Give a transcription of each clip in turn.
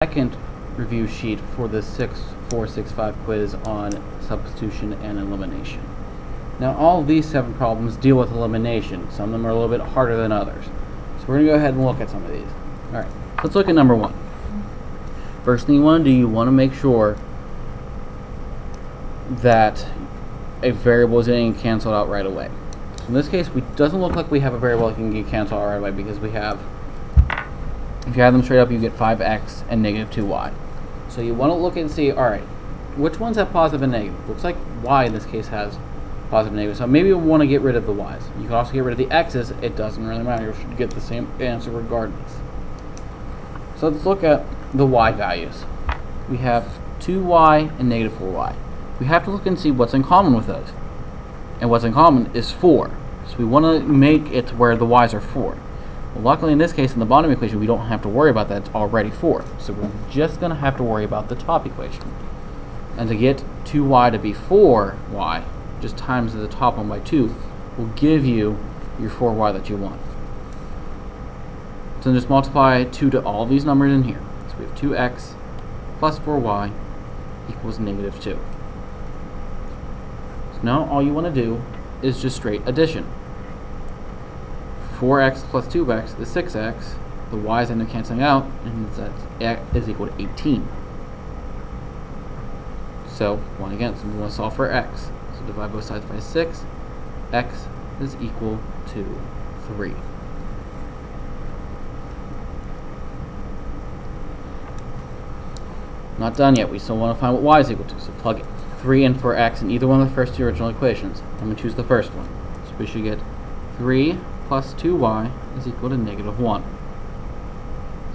second review sheet for the 6465 quiz on substitution and elimination. Now all of these 7 problems deal with elimination. Some of them are a little bit harder than others. So we're going to go ahead and look at some of these. Alright, let's look at number 1. First thing you want to do, you want to make sure that a variable is getting canceled out right away. So in this case, it doesn't look like we have a variable that can get canceled out right away because we have, if you add them straight up, you get 5x and negative 2y. So you want to look and see, alright, which ones have positive and negative? Looks like y in this case has positive and negative, so maybe you want to get rid of the y's. You can also get rid of the x's, it doesn't really matter, you should get the same answer regardless. So let's look at the y values. We have 2y and negative 4y. We have to look and see what's in common with those. And what's in common is 4. So we want to make it where the y's are 4. Well, luckily in this case, in the bottom equation, we don't have to worry about that. It's already 4. So we're just going to have to worry about the top equation. And to get 2y to be 4y, just times the top one by 2, will give you your 4y that you want. So just multiply 2 to all these numbers in here. So we have 2x plus 4y equals negative 2. So now all you want to do is just straight addition. 4x plus 2x is 6x. The y's end up canceling out, and that is equal to 18. So, one again, so we want to solve for x. So divide both sides by 6. X is equal to 3. Not done yet. We still want to find what y is equal to. So plug 3 in for x in either one of the first two original equations. I'm going to choose the first one. So we should get 3 plus 2y is equal to negative 1.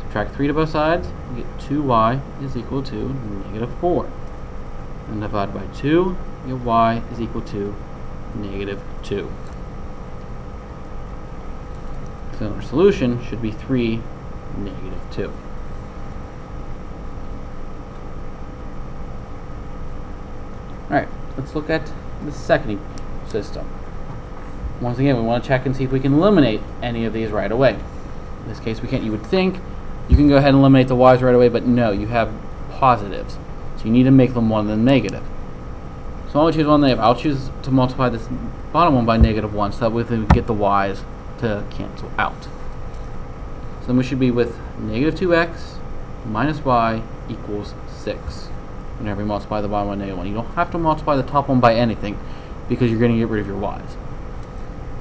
Subtract 3 to both sides, we get 2y is equal to negative 4. And divide by 2, you get y is equal to negative 2. So our solution should be 3, negative 2. Alright, let's look at the second system. Once again, we want to check and see if we can eliminate any of these right away. In this case, we can't. You would think you can go ahead and eliminate the y's right away, but no, you have positives. So you need to make them one than negative. So I'll choose one negative. I'll choose to multiply this bottom one by negative 1, so that way we can get the y's to cancel out. So then we should be with negative 2x minus y equals 6. Whenever you multiply the bottom by negative 1. You don't have to multiply the top one by anything, because you're going to get rid of your y's.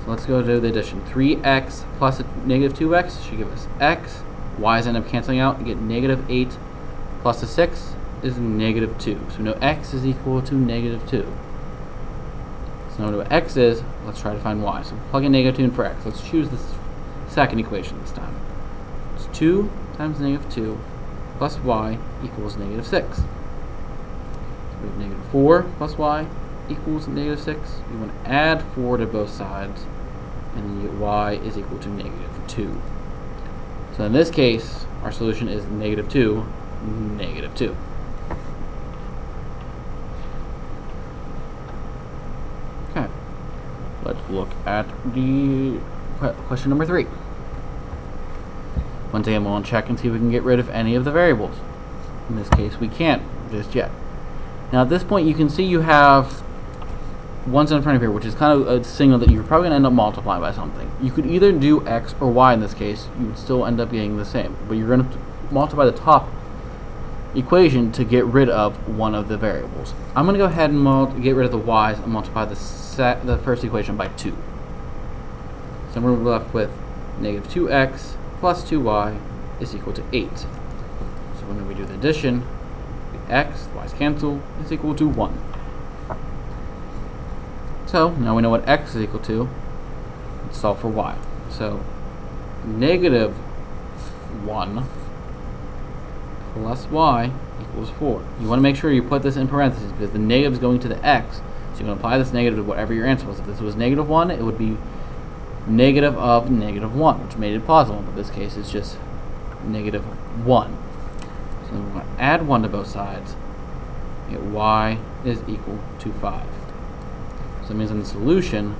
So let's go to the addition. 3x plus negative 2x should give us x. Y's end up canceling out. You get negative 8 plus a 6 is negative 2. So we know x is equal to negative 2. So now we know what x is. Let's try to find y. So plug in negative 2 in for x. Let's choose this second equation this time. It's 2 times negative 2 plus y equals negative 6. So we have negative 4 plus y equals negative 6. You want to add 4 to both sides, and then you get y is equal to negative 2. So in this case, our solution is negative 2, negative 2. Okay, let's look at the question number 3. Once again, we'll check and see if we can get rid of any of the variables. In this case, we can't just yet. Now at this point, you can see you have ones in front of here, which is kind of a signal that you're probably going to end up multiplying by something. You could either do x or y in this case. You would still end up getting the same, but you're going to multiply the top equation to get rid of one of the variables. I'm going to go ahead and get rid of the y's and multiply the first equation by 2. So we're left with negative 2x plus 2y is equal to 8. So when we do the addition, x, y's cancel, is equal to 1. So now we know what x is equal to. Let's solve for y. So negative 1 plus y equals 4. You want to make sure you put this in parentheses because the negative is going to the x. So you're going to apply this negative to whatever your answer was. If this was negative 1, it would be negative of negative 1, which made it positive. But in this case, it's just negative 1. So we're going to add 1 to both sides. Get y is equal to 5. So it means that the solution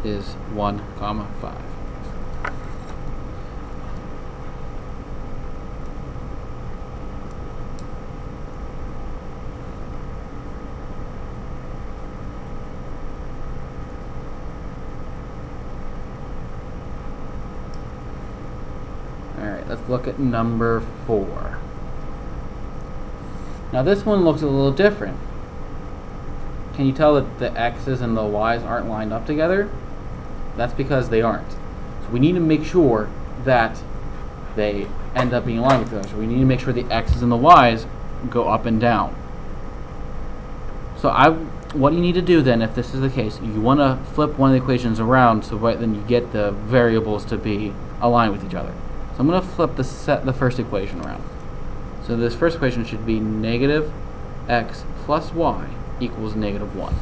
is 1, 5. look at number 4. Now this one looks a little different. Can you tell that the x's and the y's aren't lined up together? That's because they aren't. So we need to make sure that they end up being aligned with each other. So we need to make sure the x's and the y's go up and down. So what you need to do then, if this is the case, you want to flip one of the equations around so then you get the variables to be aligned with each other. So I'm going to flip the first equation around. So this first equation should be negative x plus y equals negative 1.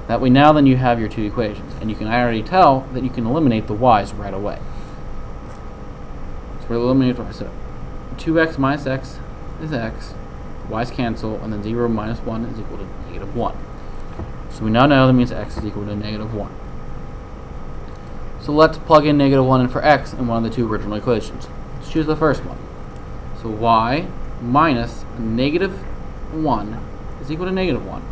That way now then you have your two equations, and you can already tell that you can eliminate the y's right away. So we're eliminating y. So 2x minus x is x, y's cancel, and then 0 minus 1 is equal to negative 1. So we now know that means x is equal to negative 1. So let's plug in negative 1 in for x in one of the two original equations. Let's choose the first one. So y minus negative 1 is equal to negative 1.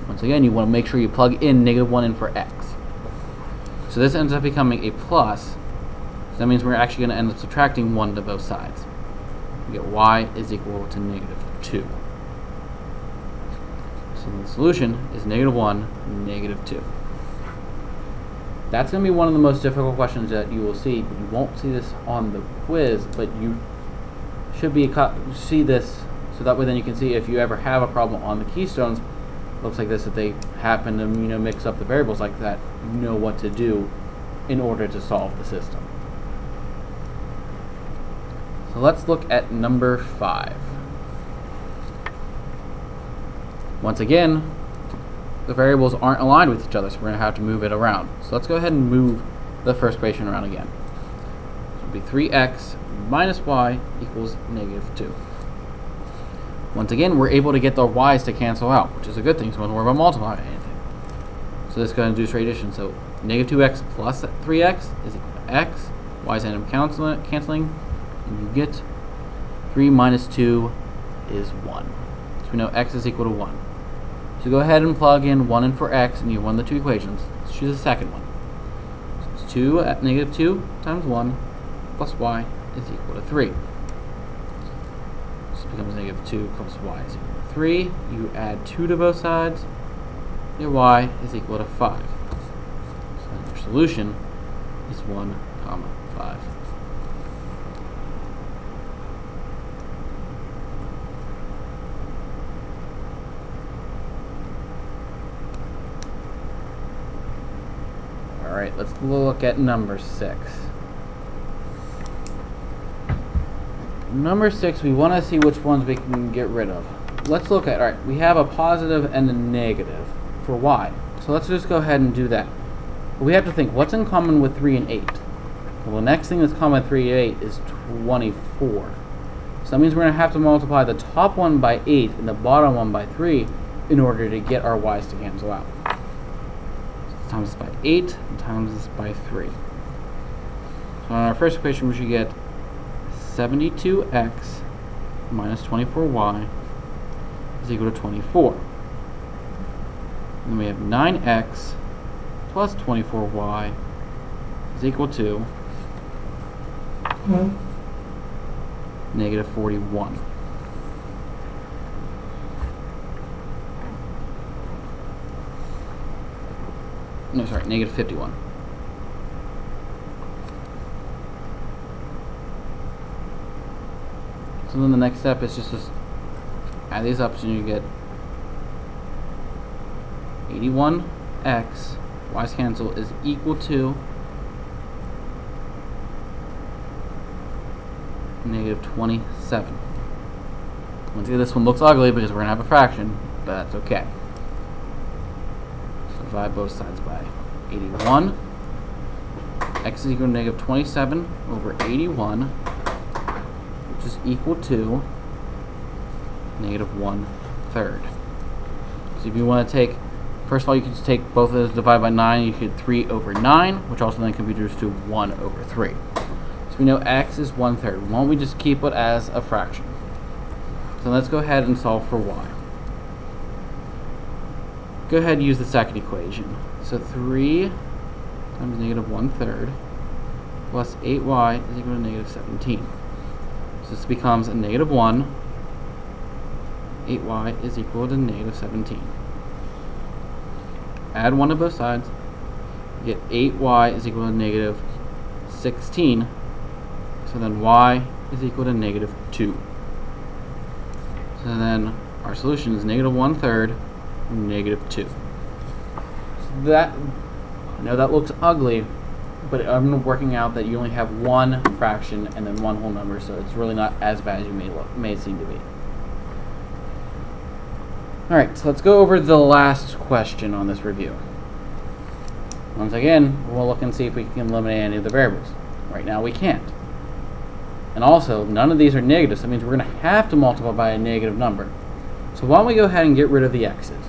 Once again, you want to make sure you plug in negative 1 in for x. So this ends up becoming a plus. So that means we're actually going to end up subtracting 1 to both sides. We get y is equal to negative 2. So the solution is negative 1, negative 2. That's going to be one of the most difficult questions that you will see. You won't see this on the quiz, but you should see this, so that way then you can see if you ever have a problem on the keystones, looks like this, if they happen to mix up the variables like that, you know what to do in order to solve the system. So let's look at number 5. Once again, the variables aren't aligned with each other, so we're going to have to move it around. So let's go ahead and move the first equation around again. So it'll be 3x minus y equals negative 2. Once again, we're able to get the y's to cancel out, which is a good thing, so we don't worry about multiplying anything. So this is going to do straight addition. So negative 2x plus 3x is equal to x. Y's end up canceling, and you get 3 minus 2 is 1. So we know x is equal to 1. So go ahead and plug in 1 in for x, and you have one of the two equations. Let's choose the second one. So it's 2 at negative 2 times 1 plus y is equal to 3. This becomes negative 2 plus y is equal to 3. You add 2 to both sides. Your y is equal to 5. So then your solution is 1, 5. Alright, let's look at number 6. Number 6, we want to see which ones we can get rid of. Let's look at, alright, we have a positive and a negative for y. So let's just go ahead and do that. But we have to think, what's in common with 3 and 8? Well, the next thing that's common with 3 and 8 is 24. So that means we're going to have to multiply the top one by 8 and the bottom one by 3 in order to get our y's to cancel out. So times this by 8 and times this by 3. So on our first equation, we should get 72x minus 24y is equal to 24. And then we have 9x plus 24y is equal to negative 41. No, sorry, negative 51. So then the next step is just to add these up, so you get 81x, y's cancel, is equal to negative 27. Once again, this one looks ugly because we're going to have a fraction, but that's okay. So divide both sides by 81. X is equal to negative 27 over 81, which is equal to negative 1/3. So if you want to take, first of all, you can just take both of those, divide by 9, you get 3 over 9, which also then can be reduced to 1 over 3. So we know x is 1/3. Why don't we just keep it as a fraction? So let's go ahead and solve for y. Go ahead and use the second equation. So 3 times negative 1/3 plus 8y is equal to negative 17. So this becomes a negative 1. 8y is equal to negative 17. Add 1 to both sides. You get 8y is equal to negative 16. So then y is equal to negative 2. So then our solution is negative 1/3, negative 2. So that, I know that looks ugly, but I'm working out that you only have one fraction and then one whole number, so it's really not as bad as you may seem to be. Alright, so let's go over the last question on this review. Once again, we'll look and see if we can eliminate any of the variables. Right now we can't. And also, none of these are negative, so that means we're going to have to multiply by a negative number. So why don't we go ahead and get rid of the x's.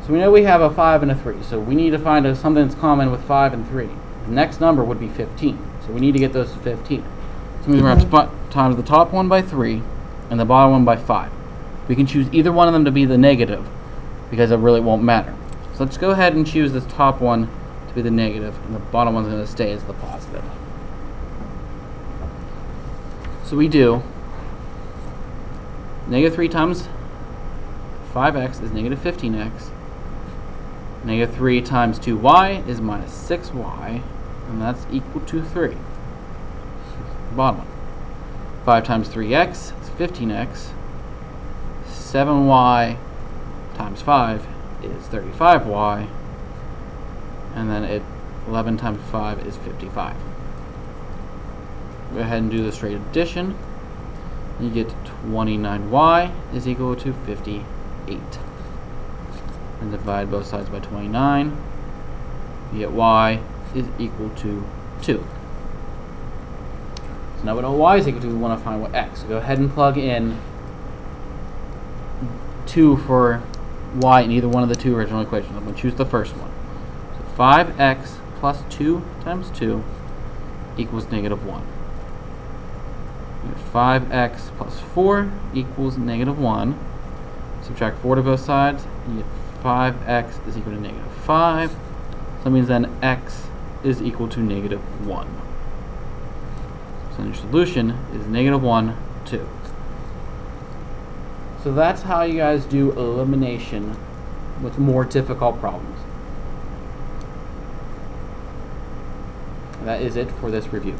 So we know we have a 5 and a 3, so we need to find something that's common with 5 and 3. The next number would be 15, so we need to get those to 15. So means we're going to have to times the top one by 3 and the bottom one by 5. We can choose either one of them to be the negative, because it really won't matter. So let's go ahead and choose this top one to be the negative, and the bottom one's going to stay as the positive. So we do negative 3 times 5x is negative 15x. Negative 3 times 2y is minus 6y, and that's equal to 3. Bottom one. 5 times 3x is 15x. 7y times 5 is 35y. And then 11 times 5 is 55. Go ahead and do the straight addition. You get 29y is equal to 58. And divide both sides by 29. You get y is equal to 2. So now we know what y is equal to, we want to find what x. So go ahead and plug in 2 for y in either one of the two original equations. I'm going to choose the first one. So 5x plus 2 times 2 equals negative 1. 5x plus 4 equals negative 1. Subtract 4 to both sides, you get 5x is equal to negative 5. So that means then x is equal to negative 1. So then your solution is negative 1, 2. So that's how you guys do elimination with more difficult problems. That is it for this review.